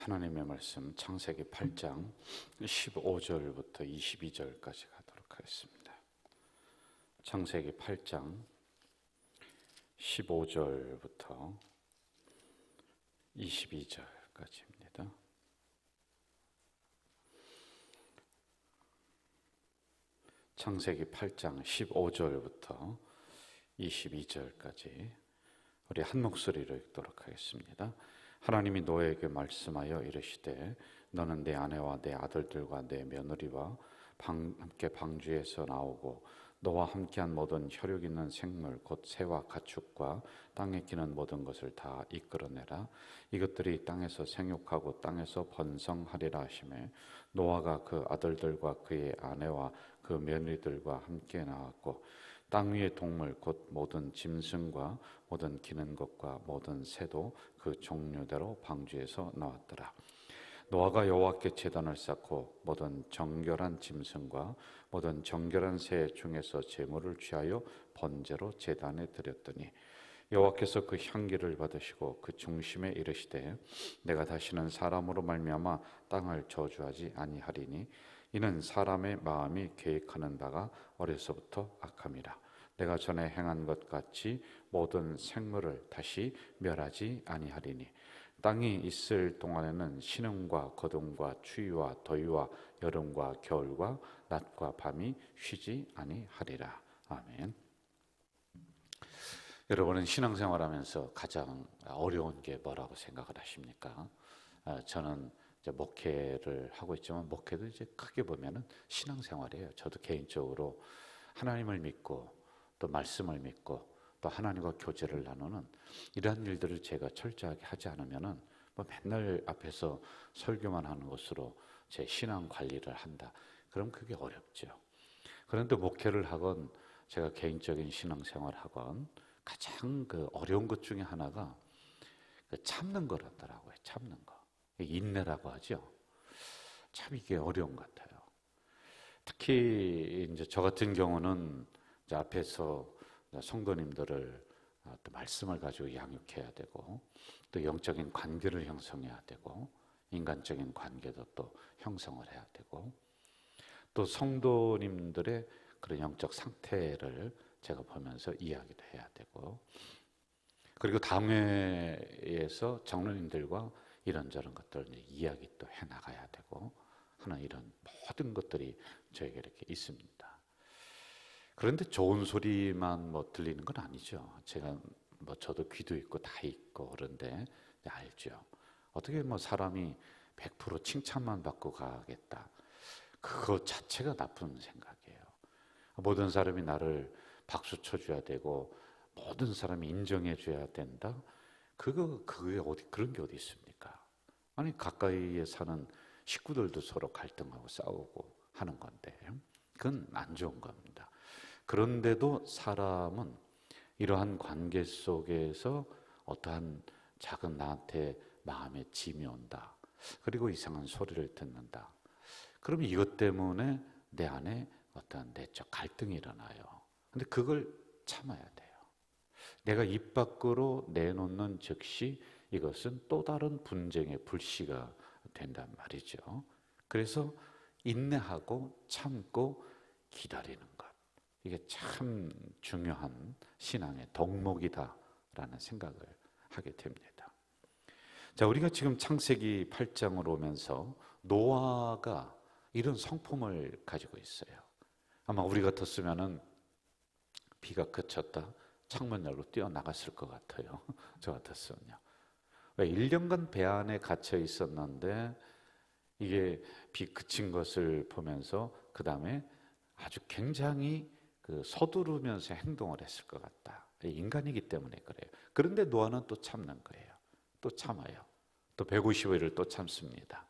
하나님의 말씀 창세기 8장 15절부터 22절까지 가도록 하겠습니다. 창세기 8장 15절부터 22절까지입니다. 창세기 8장 15절부터 22절까지 우리 한 목소리로 읽도록 하겠습니다. 하나님이 노아에게 말씀하여 이르시되 너는 내 아내와 내 아들들과 내 며느리와 함께 방주에서 나오고 너와 함께한 모든 혈육 있는 생물 곧 새와 가축과 땅에 기는 모든 것을 다 이끌어내라. 이것들이 땅에서 생육하고 땅에서 번성하리라 하시매 노아가 그 아들들과 그의 아내와 그 며느리들과 함께 나왔고 땅 위의 동물 곧 모든 짐승과 모든 기는 것과 모든 새도 그 종류대로 방주에서 나왔더라. 노아가 여호와께 제단을 쌓고 모든 정결한 짐승과 모든 정결한 새 중에서 제물을 취하여 번제로 제단에 드렸더니 여호와께서 그 향기를 받으시고 그 중심에 이르시되 내가 다시는 사람으로 말미암아 땅을 저주하지 아니하리니 이는 사람의 마음이 계획하는 바가 어려서부터 악함이라. 내가 전에 행한 것 같이 모든 생물을 다시 멸하지 아니하리니 땅이 있을 동안에는 신음과 거둠과 추위와 더위와 여름과 겨울과 낮과 밤이 쉬지 아니하리라. 아멘. 여러분은 신앙생활하면서 가장 어려운 게 뭐라고 생각을 하십니까? 저는 이제 목회를 하고 있지만 목회도 이제 크게 보면은 신앙생활이에요. 저도 개인적으로 하나님을 믿고 또 말씀을 믿고 또 하나님과 교제를 나누는 이러한 일들을 제가 철저하게 하지 않으면은 뭐 맨날 앞에서 설교만 하는 것으로 제 신앙 관리를 한다. 그럼 그게 어렵죠. 그런데 목회를 하건 제가 개인적인 신앙생활 하건 가장 그 어려운 것 중에 하나가 그 참는 거라더라고요. 참는 거. 인내라고 하죠. 참 이게 어려운 것 같아요. 특히 이제 저 같은 경우는 이제 앞에서 성도님들을 또 말씀을 가지고 양육해야 되고 또 영적인 관계를 형성해야 되고 인간적인 관계도 또 형성을 해야 되고 또 성도님들의 그런 영적 상태를 제가 보면서 이야기도 해야 되고 그리고 당회에서 장로님들과 이런저런 것들을 이야기 또 해나가야 되고 하는 이런 모든 것들이 저에게 이렇게 있습니다. 그런데 좋은 소리만 뭐 들리는 건 아니죠. 제가 뭐 저도 귀도 있고 다 있고 그런데 알죠. 어떻게 뭐 사람이 100% 칭찬만 받고 가겠다. 그거 자체가 나쁜 생각이에요. 모든 사람이 나를 박수 쳐줘야 되고 모든 사람이 인정해줘야 된다. 그게 어디 그런 게 어디 있습니까? 아니 가까이에 사는 식구들도 서로 갈등하고 싸우고 하는 건데 그건 안 좋은 겁니다. 그런데도 사람은 이러한 관계 속에서 어떠한 작은 나한테 마음에 짐이 온다. 그리고 이상한 소리를 듣는다. 그러면 이것 때문에 내 안에 어떠한 내적 갈등이 일어나요. 근데 그걸 참아야 돼요. 내가 입 밖으로 내놓는 즉시 이것은 또 다른 분쟁의 불씨가 된단 말이죠. 그래서 인내하고 참고 기다리는 것. 이게 참 중요한 신앙의 덕목이다라는 생각을 하게 됩니다. 자, 우리가 지금 창세기 8장으로 오면서 노아가 이런 성품을 가지고 있어요. 아마 우리 같았으면은 비가 그쳤다 창문 열고 뛰어나갔을 것 같아요. 저 같았으면요. 왜 1년간 배 안에 갇혀 있었는데 이게 비 그친 것을 보면서 그 다음에 아주 굉장히 서두르면서 행동을 했을 것 같다. 인간이기 때문에 그래요. 그런데 노아는 또 참는 거예요. 또 참아요. 또 150일을 또 참습니다.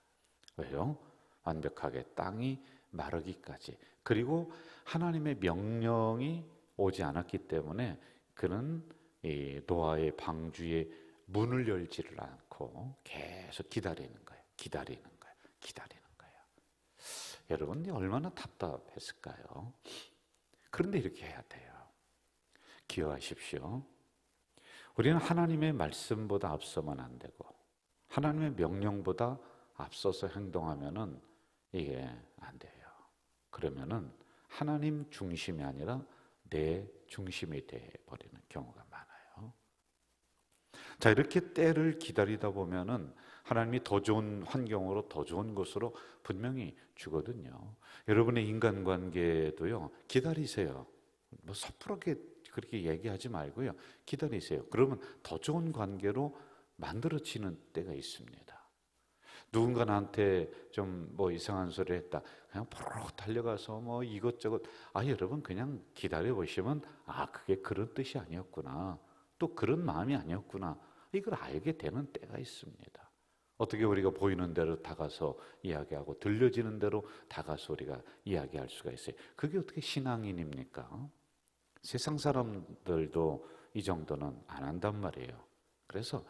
왜요? 완벽하게 땅이 마르기까지. 그리고 하나님의 명령이 오지 않았기 때문에 그는 이 노아의 방주에 문을 열지를 않고 계속 기다리는 거예요. 기다리는 거예요. 기다리는 거예요. 여러분 얼마나 답답했을까요? 그런데 이렇게 해야 돼요. 기억하십시오. 우리는 하나님의 말씀보다 앞서면 안 되고 하나님의 명령보다 앞서서 행동하면은 이게 안 돼요. 그러면은 하나님 중심이 아니라 내 중심이 돼 버리는 경우가 많아요. 자, 이렇게 때를 기다리다 보면은 하나님이 더 좋은 환경으로, 더 좋은 곳으로 분명히 주거든요. 여러분의 인간관계도요, 기다리세요. 뭐 섣부르게 그렇게 얘기하지 말고요, 기다리세요. 그러면 더 좋은 관계로 만들어지는 때가 있습니다. 누군가 나한테 좀 뭐 이상한 소리 했다, 그냥 포로로 달려가서 뭐 이것저것, 여러분 그냥 기다려 보시면 그게 그런 뜻이 아니었구나, 또 그런 마음이 아니었구나, 이걸 알게 되는 때가 있습니다. 어떻게 우리가 보이는 대로 다가서 이야기하고 들려지는 대로 다가서 우리가 이야기할 수가 있어요? 그게 어떻게 신앙인입니까? 세상 사람들도 이 정도는 안 한단 말이에요. 그래서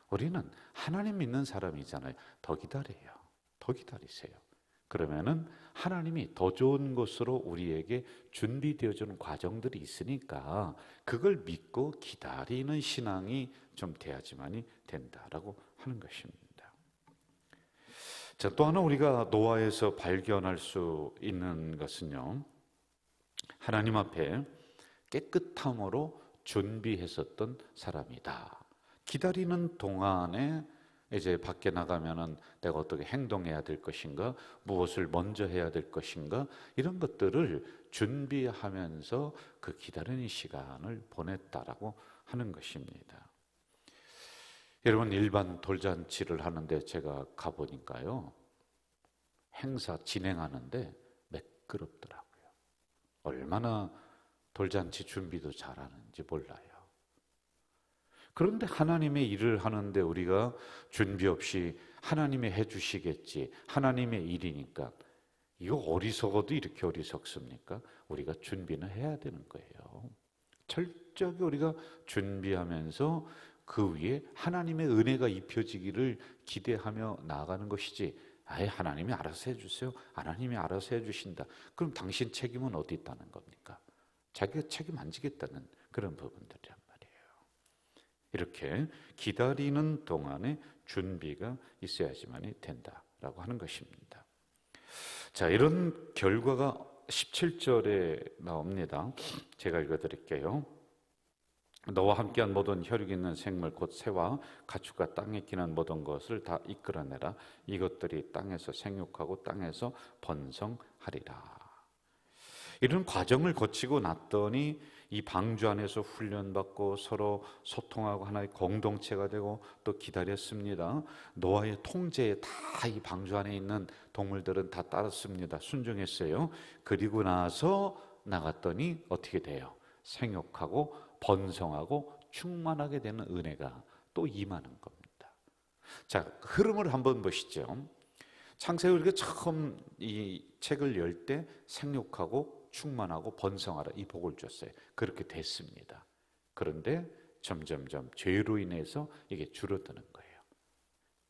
우리는 하나님 믿는 사람이잖아요. 더 기다려요. 더 기다리세요. 그러면은 하나님이 더 좋은 곳으로 우리에게 준비되어주는 과정들이 있으니까 그걸 믿고 기다리는 신앙이 좀 돼야지만이 된다라고 하는 것입니다. 자, 또 하나 우리가 노아에서 발견할 수 있는 것은요, 하나님 앞에 깨끗함으로 준비했었던 사람이다. 기다리는 동안에 이제 밖에 나가면은 내가 어떻게 행동해야 될 것인가, 무엇을 먼저 해야 될 것인가, 이런 것들을 준비하면서 그 기다리는 시간을 보냈다라고 하는 것입니다. 여러분, 일반 돌잔치를 하는데 제가 가보니까요, 행사 진행하는데 매끄럽더라고요. 얼마나 돌잔치 준비도 잘하는지 몰라요. 그런데 하나님의 일을 하는데 우리가 준비 없이 하나님이 해주시겠지, 하나님의 일이니까, 이거 어리석어도 이렇게 어리석습니까? 우리가 준비는 해야 되는 거예요. 철저하게 우리가 준비하면서 그 위에 하나님의 은혜가 입혀지기를 기대하며 나아가는 것이지, 하나님이 알아서 해주세요, 하나님이 알아서 해주신다, 그럼 당신 책임은 어디 있다는 겁니까? 자기가 책임 안 지겠다는 그런 부분들이란 말이에요. 이렇게 기다리는 동안에 준비가 있어야지만이 된다라고 하는 것입니다. 자, 이런 결과가 17절에 나옵니다. 제가 읽어드릴게요. 너와 함께한 모든 혈육 있는 생물 곧 새와 가축과 땅에 기는 모든 것을 다 이끌어내라. 이것들이 땅에서 생육하고 땅에서 번성하리라. 이런 과정을 거치고 났더니 이 방주 안에서 훈련받고 서로 소통하고 하나의 공동체가 되고 또 기다렸습니다. 노아의 통제에 다 이 방주 안에 있는 동물들은 다 따랐습니다. 순종했어요. 그리고 나서 나갔더니 어떻게 돼요? 생육하고 번성하고 충만하게 되는 은혜가 또 임하는 겁니다. 자, 흐름을 한번 보시죠. 창세기 우리가 처음 이 책을 열 때 생육하고 충만하고 번성하라, 이 복을 줬어요. 그렇게 됐습니다. 그런데 점점점 죄로 인해서 이게 줄어드는 거예요.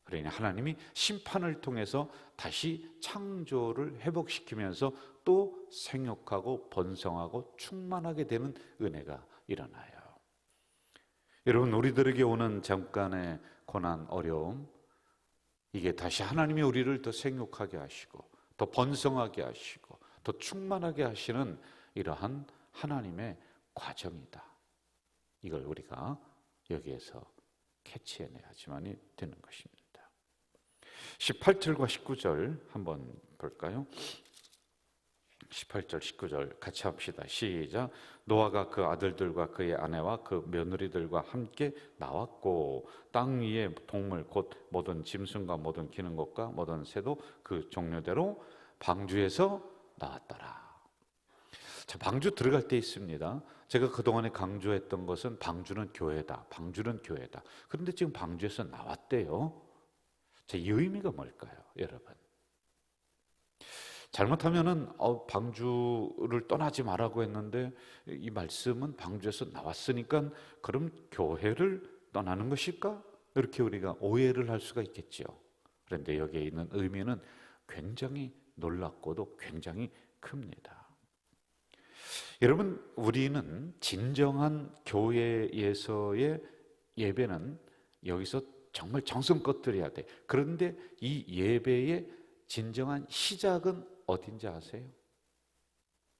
그러니 하나님이 심판을 통해서 다시 창조를 회복시키면서 또 생육하고 번성하고 충만하게 되는 은혜가 일어나요. 여러분, 우리들에게 오는 잠깐의 고난, 어려움, 이게 다시 하나님이 우리를 더 생육하게 하시고 더 번성하게 하시고 더 충만하게 하시는 이러한 하나님의 과정이다. 이걸 우리가 여기에서 캐치해내야지만이 되는 것입니다. 18절과 19절 한번 볼까요? 18절 19절 같이 합시다. 시작. 노아가 그 아들들과 그의 아내와 그 며느리들과 함께 나왔고 땅 위의 동물 곧 모든 짐승과 모든 기는 것과 모든 새도 그 종류대로 방주에서 나왔더라. 자, 방주 들어갈 때 있습니다. 제가 그동안에 강조했던 것은 방주는 교회다, 방주는 교회다. 그런데 지금 방주에서 나왔대요. 자, 이 의미가 뭘까요, 여러분? 잘못하면은 방주를 떠나지 말라고 했는데 이 말씀은 방주에서 나왔으니까 그럼 교회를 떠나는 것일까? 이렇게 우리가 오해를 할 수가 있겠죠. 그런데 여기에 있는 의미는 굉장히 놀랍고도 굉장히 큽니다. 여러분, 우리는 진정한 교회에서의 예배는 여기서 정말 정성껏 드려야 돼. 그런데 이 예배의 진정한 시작은 어딘지 아세요?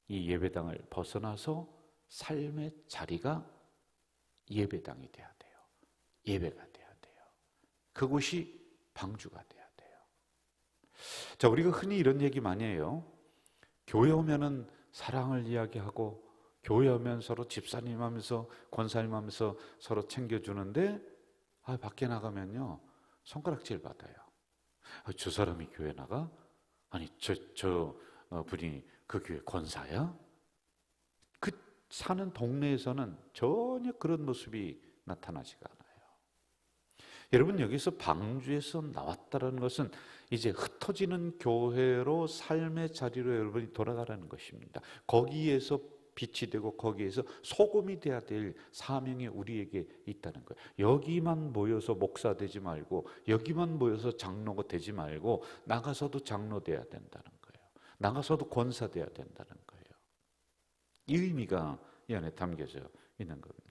이 예배당을 벗어나서 삶의 자리가 예배당이 돼야 돼요. 예배가 돼야 돼요. 그곳이 방주가 돼야 돼요. 자, 우리가 흔히 이런 얘기 많이 해요. 교회 오면은 사랑을 이야기하고, 교회 오면 서로 집사님 하면서 권사님 하면서 서로 챙겨주는데, 밖에 나가면요 손가락질 받아요. 저 사람이 교회 나가? 아니 저 분이 그 교회 권사야? 그 사는 동네에서는 전혀 그런 모습이 나타나지가 않아요. 여러분, 여기서 방주에서 나왔다는 것은 이제 흩어지는 교회로, 삶의 자리로 여러분이 돌아가라는 것입니다. 거기에서 빛이 되고 거기에서 소금이 돼야 될 사명이 우리에게 있다는 거예요. 여기만 모여서 목사 되지 말고, 여기만 모여서 장로가 되지 말고, 나가서도 장로 돼야 된다는 거예요. 나가서도 권사 돼야 된다는 거예요. 이 의미가 이 안에 담겨져 있는 겁니다.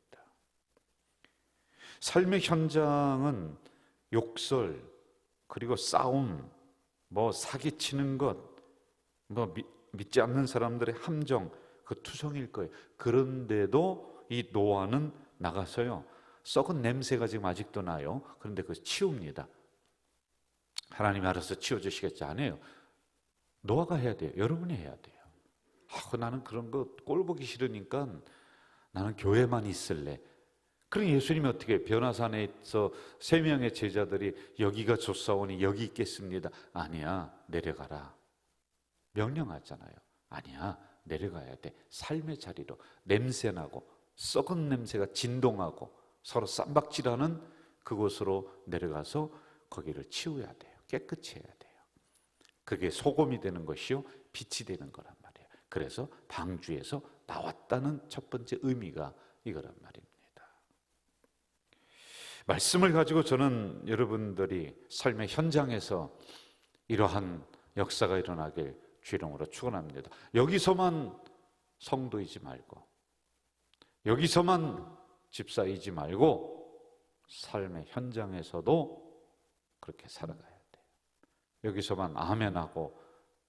삶의 현장은 욕설, 그리고 싸움, 사기치는 것, 믿지 않는 사람들의 함정, 그 투성일 거예요. 그런데도 이 노아는 나가서요, 썩은 냄새가 지금 아직도 나요. 그런데 그걸 치웁니다. 하나님이 알아서 치워주시겠지? 안 해요. 노아가 해야 돼요. 여러분이 해야 돼요. 나는 그런 거 꼴 보기 싫으니까 나는 교회만 있을래. 그럼 예수님이 어떻게, 변화산에서 3명의 제자들이 여기가 좋사오니 여기 있겠습니다. 아니야, 내려가라. 명령하잖아요. 아니야, 내려가야 돼. 삶의 자리로. 냄새나고 썩은 냄새가 진동하고 서로 쌈박질하는 그곳으로 내려가서 거기를 치워야 돼요. 깨끗이 해야 돼요. 그게 소금이 되는 것이요, 빛이 되는 거란 말이에요. 그래서 방주에서 나왔다는 첫 번째 의미가 이거란 말입니다. 말씀을 가지고 저는 여러분들이 삶의 현장에서 이러한 역사가 일어나길 주이름으로 축원합니다. 여기서만 성도이지 말고, 여기서만 집사이지 말고, 삶의 현장에서도 그렇게 살아가야 돼요. 여기서만 아멘하고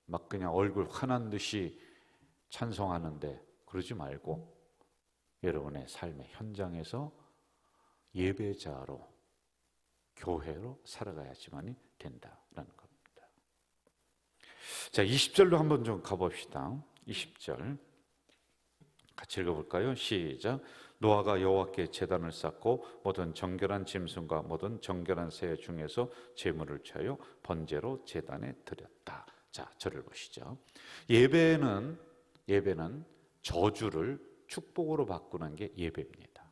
막 그냥 얼굴 환한 듯이 찬송하는데 그러지 말고, 여러분의 삶의 현장에서 예배자로, 교회로 살아가야지만이 된다라는 겁니다. 자, 20절로 한번 좀 가봅시다. 20절 같이 읽어볼까요? 시작. 노아가 여호와께 제단을 쌓고 모든 정결한 짐승과 모든 정결한 새 중에서 제물을 쳐요 번제로 제단에 드렸다. 자, 절을 보시죠. 예배는 저주를 축복으로 바꾸는 게 예배입니다.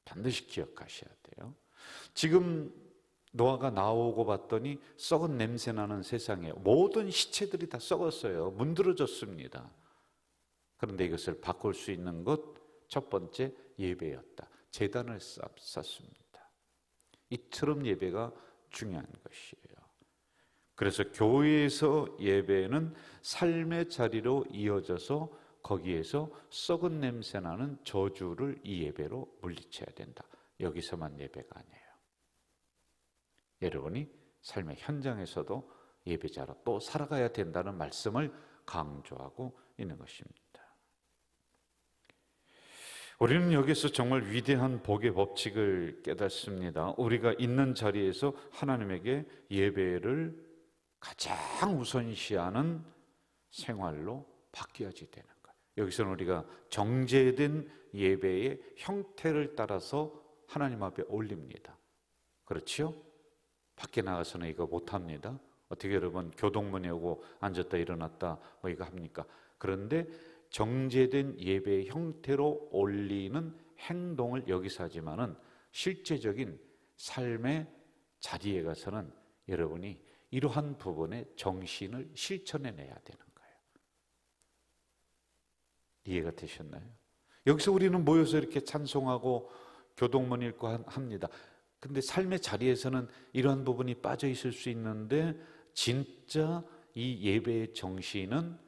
반드시 기억하셔야 돼요. 지금 노아가 나오고 봤더니 썩은 냄새 나는 세상에 모든 시체들이 다 썩었어요. 문드러졌습니다. 그런데 이것을 바꿀 수 있는 것, 첫 번째 예배였다. 제단을 쌓습니다. 이처럼 예배가 중요한 것이에요. 그래서 교회에서 예배는 삶의 자리로 이어져서 거기에서 썩은 냄새 나는 저주를 이 예배로 물리쳐야 된다. 여기서만 예배가 아니에요. 여러분이 삶의 현장에서도 예배자로 또 살아가야 된다는 말씀을 강조하고 있는 것입니다. 우리는 여기서 정말 위대한 복의 법칙을 깨닫습니다. 우리가 있는 자리에서 하나님에게 예배를 가장 우선시하는 생활로 바뀌어야지 되는 거예요. 여기서는 우리가 정제된 예배의 형태를 따라서 하나님 앞에 올립니다. 그렇지요? 밖에 나가서는 이거 못합니다. 어떻게 여러분 교동문에 오고 앉았다 일어났다 이거 합니까? 그런데 정제된 예배의 형태로 올리는 행동을 여기서 하지만은 실제적인 삶의 자리에 가서는 여러분이 이러한 부분의 정신을 실천해내야 되는 거예요. 이해가 되셨나요? 여기서 우리는 모여서 이렇게 찬송하고 교동문 읽고 합니다. 근데 삶의 자리에서는 이러한 부분이 빠져 있을 수 있는데, 진짜 이 예배의 정신은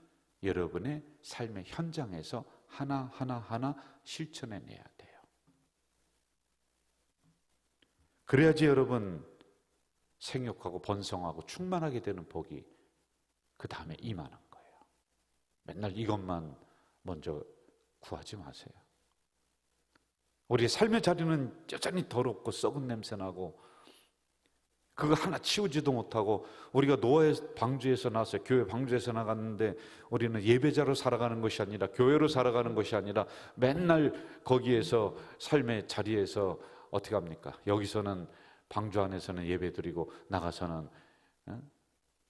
여러분의 삶의 현장에서 하나 실천해내야 돼요. 그래야지 여러분 생육하고 번성하고 충만하게 되는 복이 그 다음에 임하는 거예요. 맨날 이것만 먼저 구하지 마세요. 우리의 삶의 자리는 여전히 더럽고 썩은 냄새 나고 그거 하나 치우지도 못하고, 우리가 노아의 방주에서 나왔어요. 교회 방주에서 나갔는데 우리는 예배자로 살아가는 것이 아니라, 교회로 살아가는 것이 아니라 맨날 거기에서 삶의 자리에서 어떻게 합니까? 여기서는 방주 안에서는 예배드리고 나가서는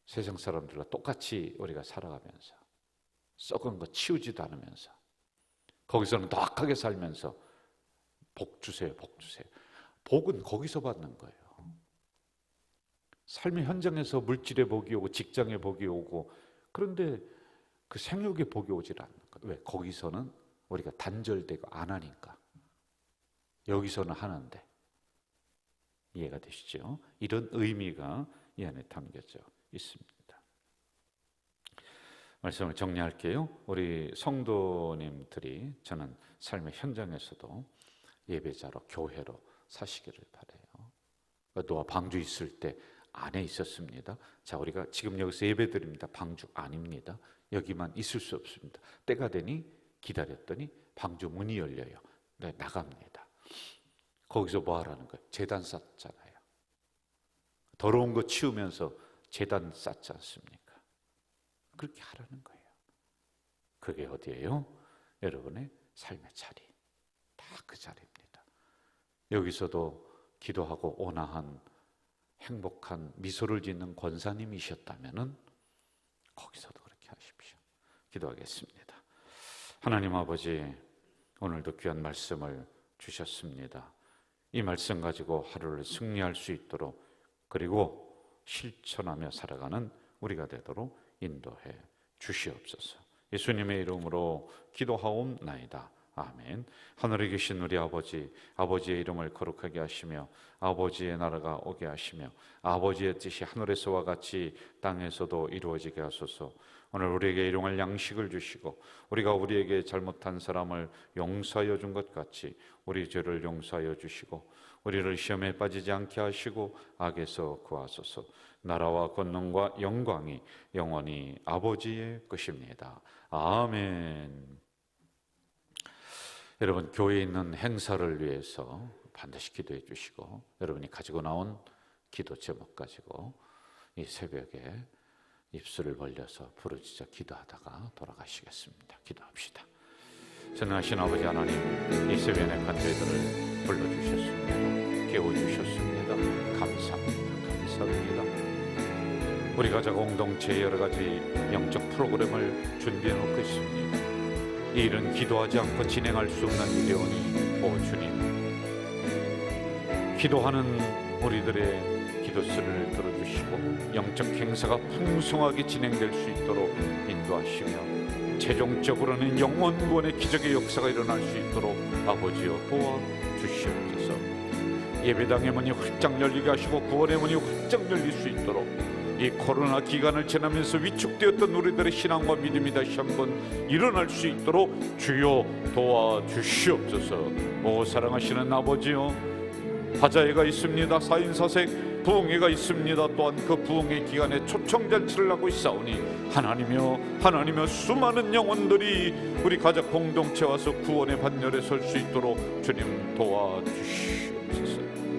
세상 사람들과 똑같이 우리가 살아가면서 썩은 거 치우지도 않으면서 거기서는 더 악하게 살면서 복 주세요, 복 주세요. 복은 거기서 받는 거예요. 삶의 현장에서 물질의 복이 오고 직장의 복이 오고, 그런데 그 생육의 복이 오질 않는 거예요. 왜? 거기서는 우리가 단절되고 안 하니까. 여기서는 하는데. 이해가 되시죠? 이런 의미가 이 안에 담겨져 있습니다. 말씀을 정리할게요. 우리 성도님들이 저는 삶의 현장에서도 예배자로, 교회로 사시기를 바라요. 노아 방주 있을 때 안에 있었습니다. 자, 우리가 지금 여기서 예배드립니다. 방주 아닙니다. 여기만 있을 수 없습니다. 때가 되니 기다렸더니 방주 문이 열려요. 네, 나갑니다. 거기서 뭐 하라는 거예요? 제단 쌓잖아요. 더러운 거 치우면서 제단 쌓지 않습니까? 그렇게 하라는 거예요. 그게 어디예요? 여러분의 삶의 자리. 다 그 자리입니다. 여기서도 기도하고 온화한 행복한 미소를 짓는 권사님이셨다면 거기서도 그렇게 하십시오. 기도하겠습니다. 하나님 아버지, 오늘도 귀한 말씀을 주셨습니다. 이 말씀 가지고 하루를 승리할 수 있도록, 그리고 실천하며 살아가는 우리가 되도록 인도해 주시옵소서. 예수님의 이름으로 기도하옵나이다. 아멘. 하늘에 계신 우리 아버지, 아버지의 이름을 거룩하게 하시며 아버지의 나라가 오게 하시며 아버지의 뜻이 하늘에서와 같이 땅에서도 이루어지게 하소서. 오늘 우리에게 일용할 양식을 주시고 우리가 우리에게 잘못한 사람을 용서하여 준 것 같이 우리 죄를 용서하여 주시고 우리를 시험에 빠지지 않게 하시고 악에서 구하소서. 나라와 권능과 영광이 영원히 아버지의 것입니다. 아멘. 여러분, 교회에 있는 행사를 위해서 반드시 기도해 주시고, 여러분이 가지고 나온 기도 제목 가지고 이 새벽에 입술을 벌려서 부르짖어 기도하다가 돌아가시겠습니다. 기도합시다. 전능하신 아버지 하나님, 이 새벽에 간절들을 불러주셨습니다. 깨워주셨습니다. 감사합니다. 감사합니다. 우리 가족 공동체에 여러 가지 영적 프로그램을 준비해 놓고 있습니다. 이 일은 기도하지 않고 진행할 수 없는 일이오니 오 주님, 기도하는 우리들의 기도수를 들어주시고 영적 행사가 풍성하게 진행될 수 있도록 인도하시며 최종적으로는 영원구원의 기적의 역사가 일어날 수 있도록 아버지여 도와주시옵소서. 예배당의 문이 활짝 열리게 하시고 구원의 문이 활짝 열릴 수 있도록 이 코로나 기간을 지나면서 위축되었던 우리들의 신앙과 믿음이 다시 한번 일어날 수 있도록 주여 도와주시옵소서. 오 사랑하시는 아버지요, 화자회가 있습니다. 4인 4색 부흥회가 있습니다. 또한 그 부흥회 기간에 초청잔치를 하고 있사오니 하나님이여 수많은 영혼들이 우리 가족 공동체 와서 구원의 반열에 설 수 있도록 주님 도와주시옵소서.